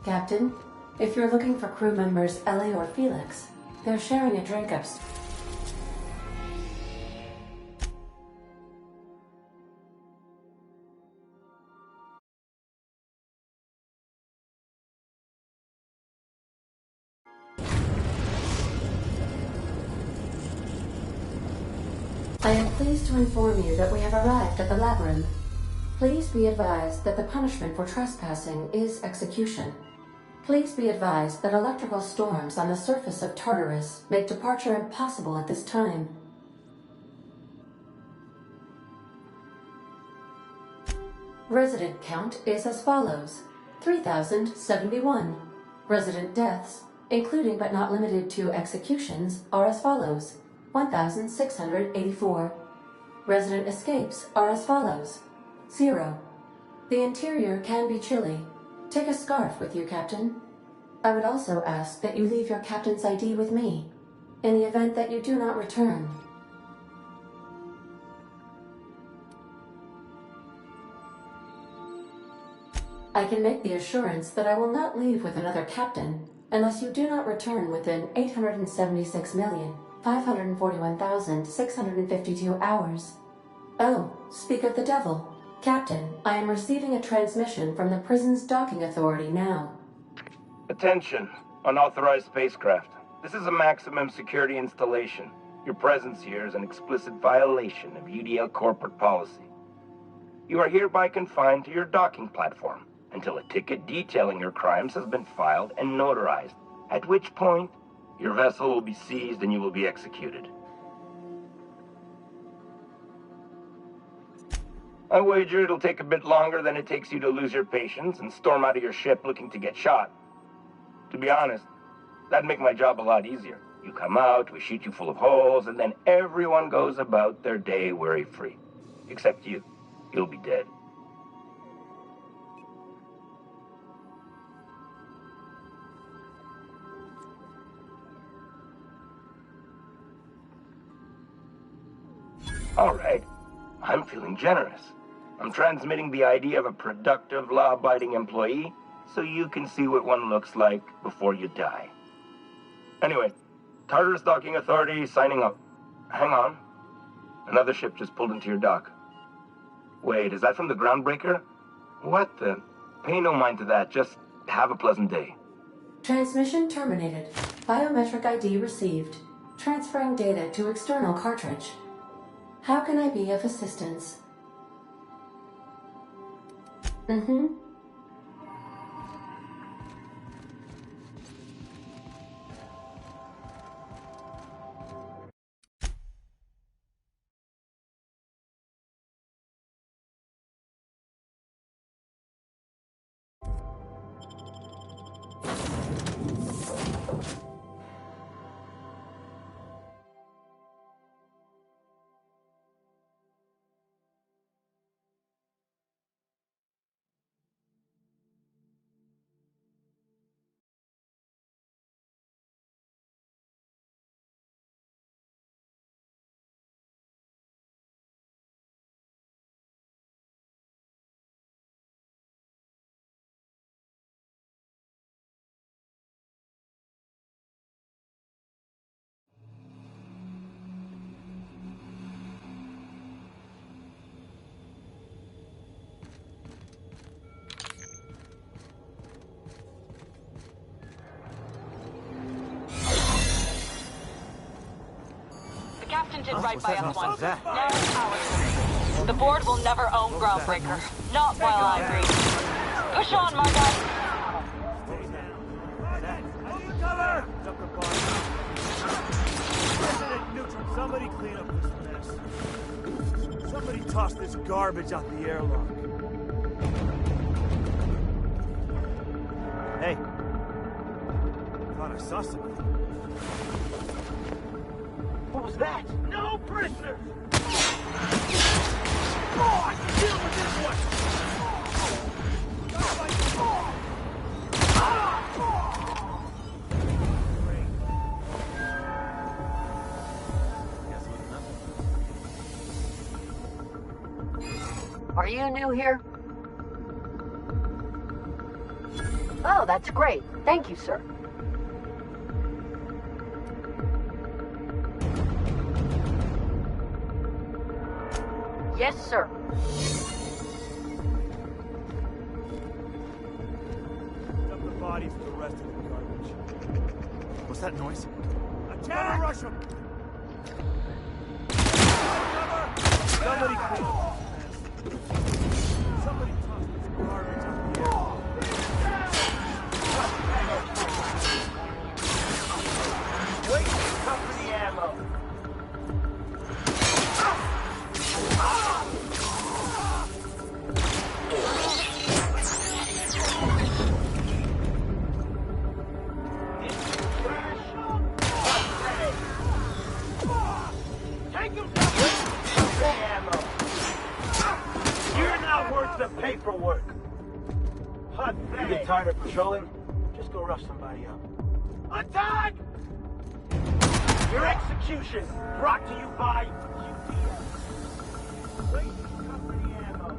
Captain, if you're looking for crew members Ellie or Felix, they're sharing a drink upstairs. I am pleased to inform you that we have arrived at the labyrinth. Please be advised that the punishment for trespassing is execution. Please be advised that electrical storms on the surface of Tartarus make departure impossible at this time. Resident count is as follows. 3,071. Resident deaths, including but not limited to executions, are as follows: 1,684. Resident escapes are as follows: 0. The interior can be chilly. Take a scarf with you, Captain. I would also ask that you leave your captain's ID with me, in the event that you do not return. I can make the assurance that I will not leave with another captain unless you do not return within 876,541,652 hours. Oh, speak of the devil. Captain, I am receiving a transmission from the prison's docking authority now. Attention, unauthorized spacecraft. This is a maximum security installation. Your presence here is an explicit violation of UDL corporate policy. You are hereby confined to your docking platform until a ticket detailing your crimes has been filed and notarized, at which point your vessel will be seized and you will be executed. I wager it'll take a bit longer than it takes you to lose your patience and storm out of your ship looking to get shot. To be honest, that'd make my job a lot easier. You come out, we shoot you full of holes, and then everyone goes about their day worry-free. Except you. You'll be dead. All right. I'm feeling generous. I'm transmitting the idea of a productive, law-abiding employee so you can see what one looks like before you die. Anyway, Tartarus Docking Authority signing up. Hang on. Another ship just pulled into your dock. Wait, is that from the Groundbreaker? What the? Pay no mind to that. Just have a pleasant day. Transmission terminated. Biometric ID received. Transferring data to external cartridge. How can I be of assistance? Did right by us once. Now it's ours. The board will never own Groundbreaker. Not while I breathe. Push on, my guy. Somebody clean up this mess. Somebody toss this garbage out the airlock. Hey. Thought I saw something. What was that? No prisoners! Oh, I can deal with this one! Are you new here? Oh, that's great. Thank you, sir. Yes, sir. Dump the bodies for the rest of the garbage. What's that noise? Attack! Rush them! Somebody clean up this mess. Somebody toss this garbage out the airlock. Wait, cover the ammo. from work. Hot You get tired of patrolling? Just go rough somebody up. Attack! Your execution, brought to you by UPS. Wait, company ammo.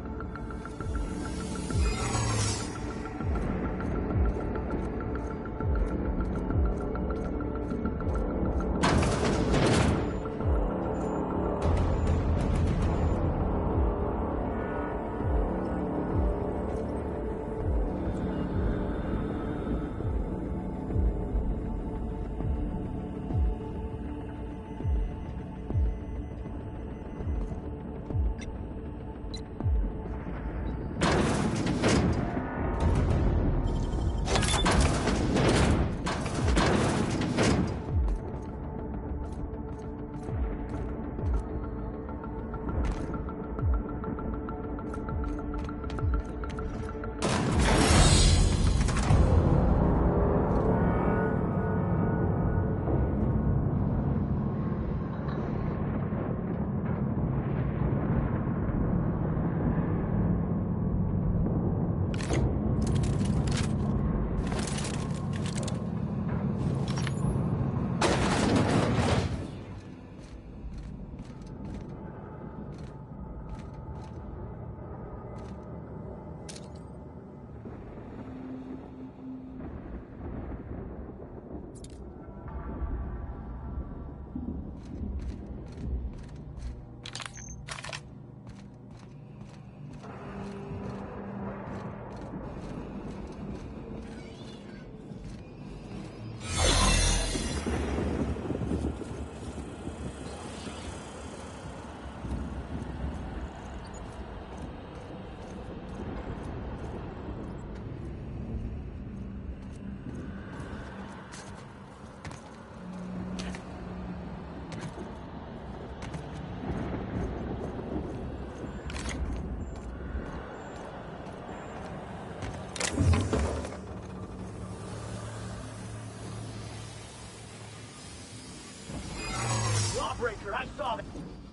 Lawbreaker, I saw that.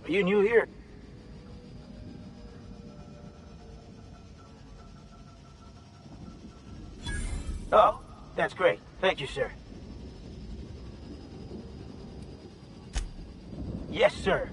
Are you new here? Oh, that's great. Thank you, sir. Yes, sir.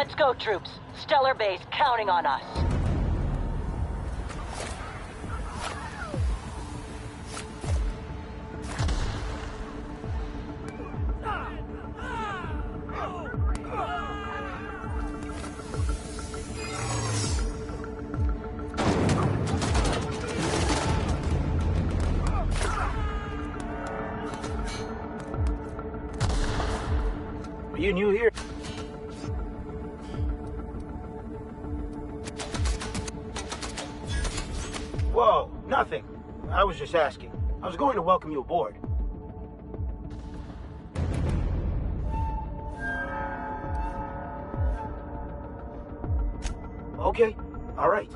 Let's go, troops. Stellar Base counting on us. Are you new here? Whoa, nothing. I was just asking. I was going to welcome you aboard. Okay, all right.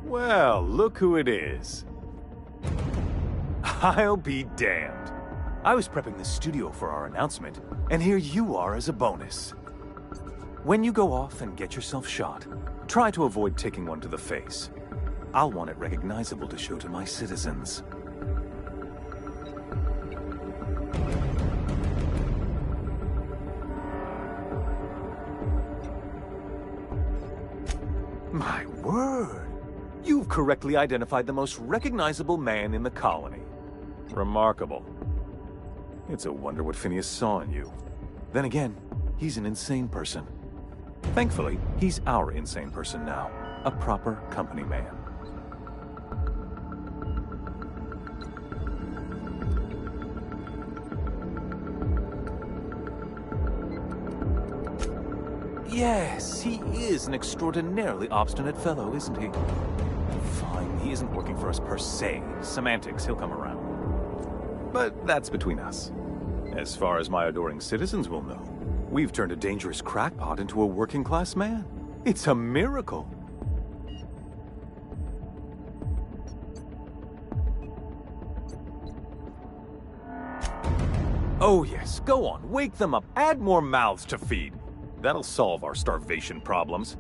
Well, look who it is. I'll be damned. I was prepping the studio for our announcement, and here you are as a bonus. When you go off and get yourself shot, try to avoid taking one to the face. I'll want it recognizable to show to my citizens. My word! You've correctly identified the most recognizable man in the colony. Remarkable. It's a wonder what Phineas saw in you. Then again, he's an insane person. Thankfully, he's our insane person now. A proper company man. Yes, he is an extraordinarily obstinate fellow, isn't he? Fine, he isn't working for us per se. Semantics, he'll come around. But that's between us. As far as my adoring citizens will know, we've turned a dangerous crackpot into a working-class man. It's a miracle. Oh yes, go on, wake them up, add more mouths to feed. That'll solve our starvation problems.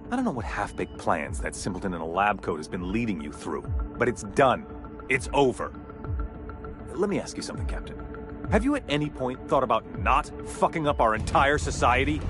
I don't know what half-baked plans that simpleton in a lab coat has been leading you through, but it's done. It's over. Let me ask you something, Captain. Have you at any point thought about not fucking up our entire society?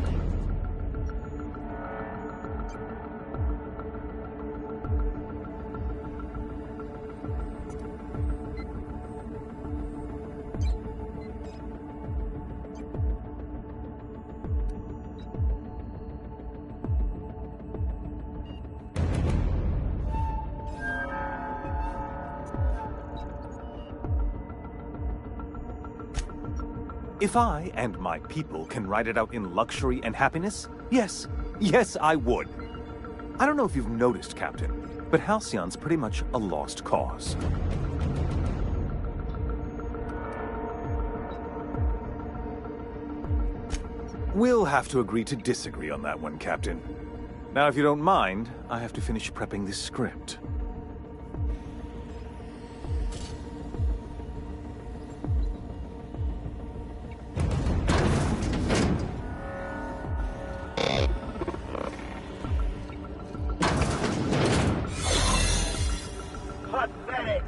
If I and my people can ride it out in luxury and happiness, yes, I would. I don't know if you've noticed, Captain, but Halcyon's pretty much a lost cause. We'll have to agree to disagree on that one, Captain. Now, if you don't mind, I have to finish prepping this script. Pathetic!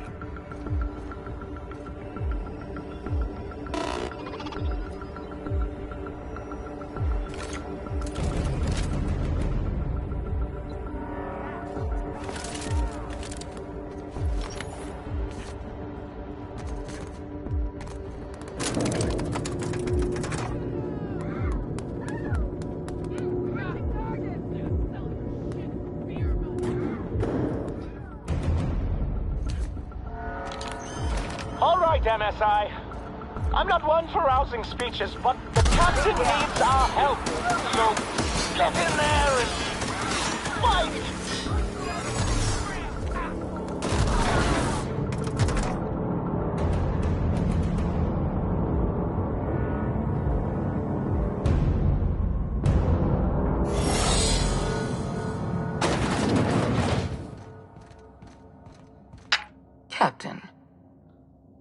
All right, MSI. I'm not one for rousing speeches, but the captain needs our help. So get in there and fight! Captain,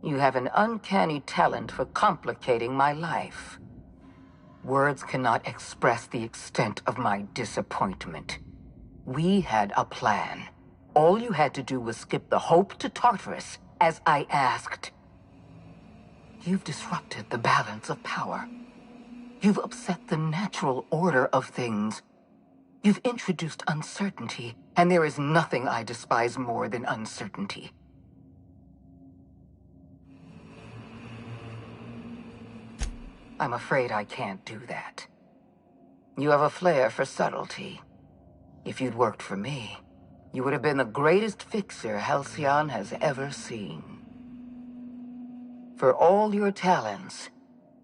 you have an uncanny talent for complicating my life. Words cannot express the extent of my disappointment. We had a plan. All you had to do was skip the Hope to Tartarus, as I asked. You've disrupted the balance of power. You've upset the natural order of things. You've introduced uncertainty, and there is nothing I despise more than uncertainty. I'm afraid I can't do that. You have a flair for subtlety. If you'd worked for me, you would have been the greatest fixer Halcyon has ever seen. For all your talents,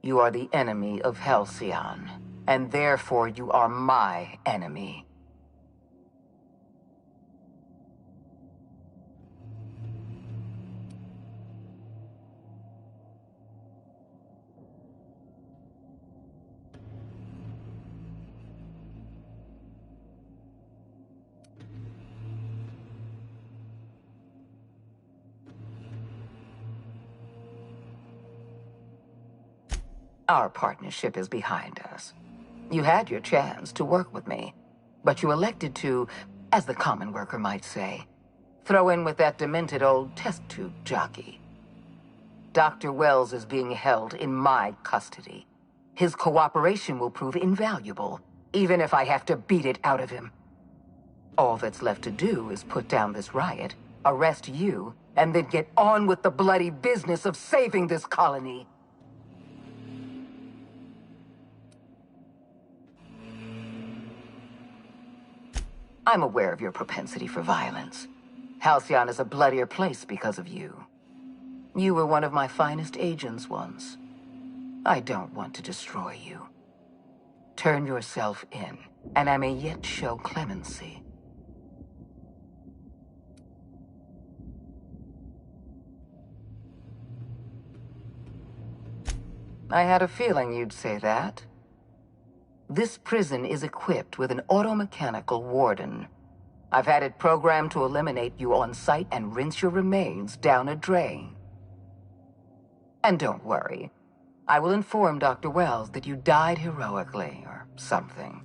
you are the enemy of Halcyon, and therefore you are my enemy. Our partnership is behind us. You had your chance to work with me, but you elected to, as the common worker might say, throw in with that demented old test tube jockey. Dr. Wells is being held in my custody. His cooperation will prove invaluable, even if I have to beat it out of him. All that's left to do is put down this riot, arrest you, and then get on with the bloody business of saving this colony. I'm aware of your propensity for violence. Halcyon is a bloodier place because of you. You were one of my finest agents once. I don't want to destroy you. Turn yourself in, and I may yet show clemency. I had a feeling you'd say that. This prison is equipped with an automechanical warden. I've had it programmed to eliminate you on sight and rinse your remains down a drain. And don't worry, I will inform Dr. Wells that you died heroically or something.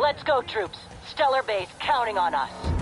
Let's go, troops. Stellar Base counting on us.